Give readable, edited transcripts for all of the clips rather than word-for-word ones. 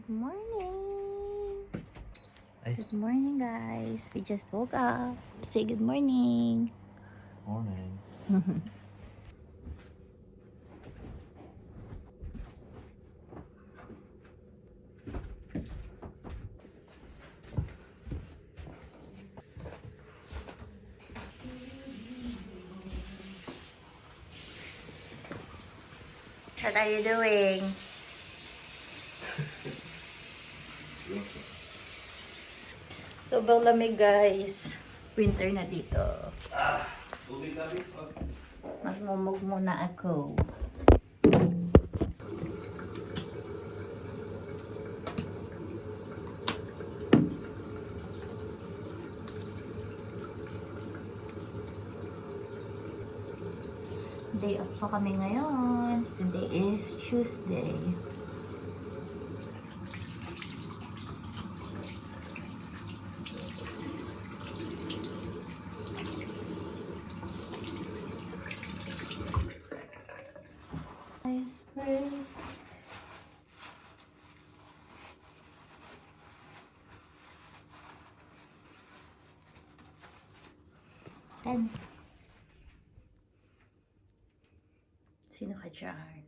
Good morning! Ay. Good morning, guys. We just woke up. Say good morning. Morning. What are you doing? Sobrang lamig, guys. Winter na dito. Magmumug muna ako. Day off pa kami ngayon. Today is Tuesday. Praise. Ten. Sino ka dyan?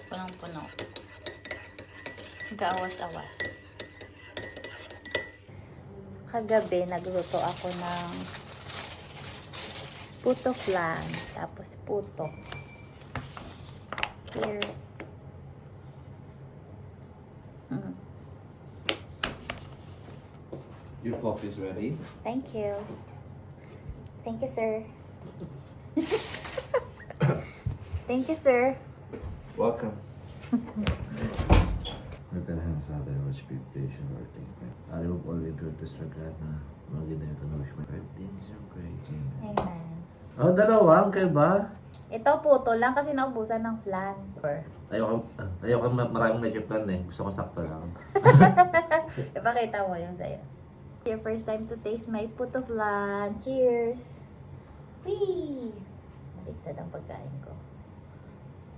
Punong-puno. Gawas-awas. Kagabi, nagluto ako ng puto flan. Tapos puto. Here. Your coffee is ready? Thank you. Thank you, sir. Thank you, sir. Welcome. Repentant Father, which be patient, Lord, take me. I remove all impurities for God na maganda yung tanong my things and pray. Amen. Amen. Oh, dalawang kayo ba? Ito puto lang kasi naubusan ng flan. Ayoko maraming na-plan eh. Gusto ko sakto lang. Ipakita mo yung sa'yo. Your first time to taste my puto flan. Cheers! Whee! Maligtad ang pagkain ko.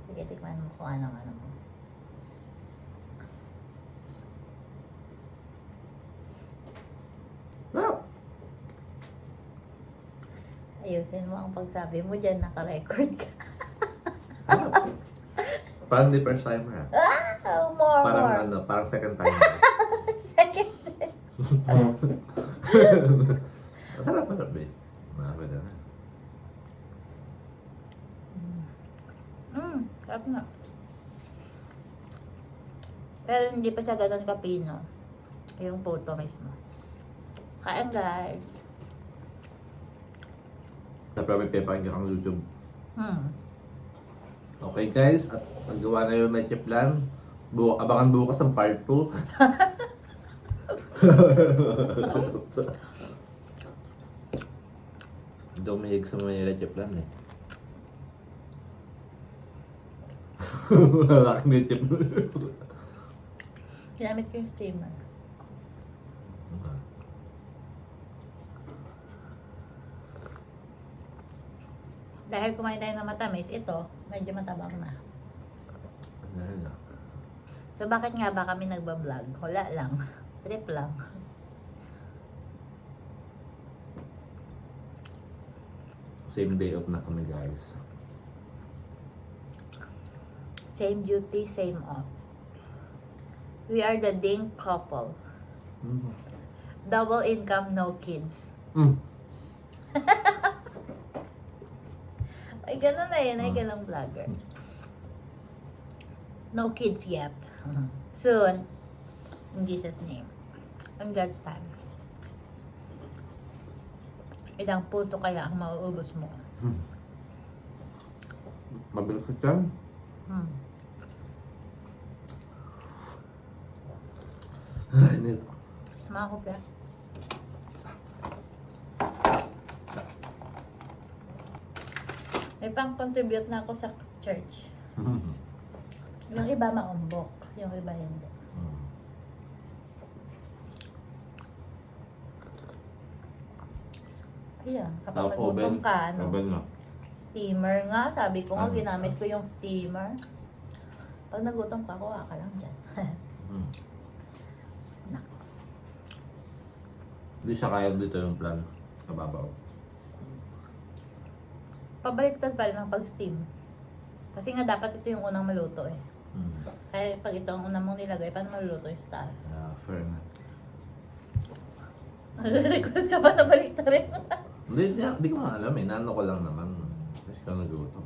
Sige, tikman mo kung ano-ano mo. Wow! Ayusin mo ang pagsabi mo dyan, naka-record ka. Parang di first timer ah. Oh, more, Parang more. ano, parang second timer. Second. Masarap pa rin eh. Nakapagod na. Sarap na. Pero hindi pa siya ganun kapino. Yung puto mismo. Kain, guys. Tapos may pepakinggan kang YouTube. Hmm. Okay guys, at nagawa na yung night plan. Abangan bukas ang part 2. Hindi ako mahilig sa mga night plan eh. Wala kang night plan. Ginamit ko yung steamer. Dahil kumain tayo ng matamis, ito, medyo matabang na. Ano na? So, bakit nga ba kami nagbablog? Wala lang. Trip lang. Same day off na kami guys. Same duty, same off. We are the ding couple. Double income, no kids. Ay, ganun na yun. Ay, ganun vlogger. No kids yet. Soon. In Jesus' name. On God's time. Ilang puto kaya ang mauubos mo? Mabilis ka dyan. Hmm. Ay, init. Mga kopya. May pang-contribute na ako sa church. Yung iba maumbok. Yung iba hindi. Ayan, kapag nagutom ka, ano, Oven na. steamer nga. Sabi ko nga, Ano? ginamit ko yung steamer. Pag nagutom ka, kuha ka lang dyan. Snacks. Hindi siya kaya dito yung plan. Kababaw. Pabaliktad pa rin ang pag-steam. Kasi nga dapat ito yung unang maluto eh. Kaya pag ito ang unang mong nilagay, paano maluluto yung sa taas? Fair na. Request ka ba na baliktad rin? Hindi ko nga alam eh. Nano ko lang naman. Kasi ka nagluto.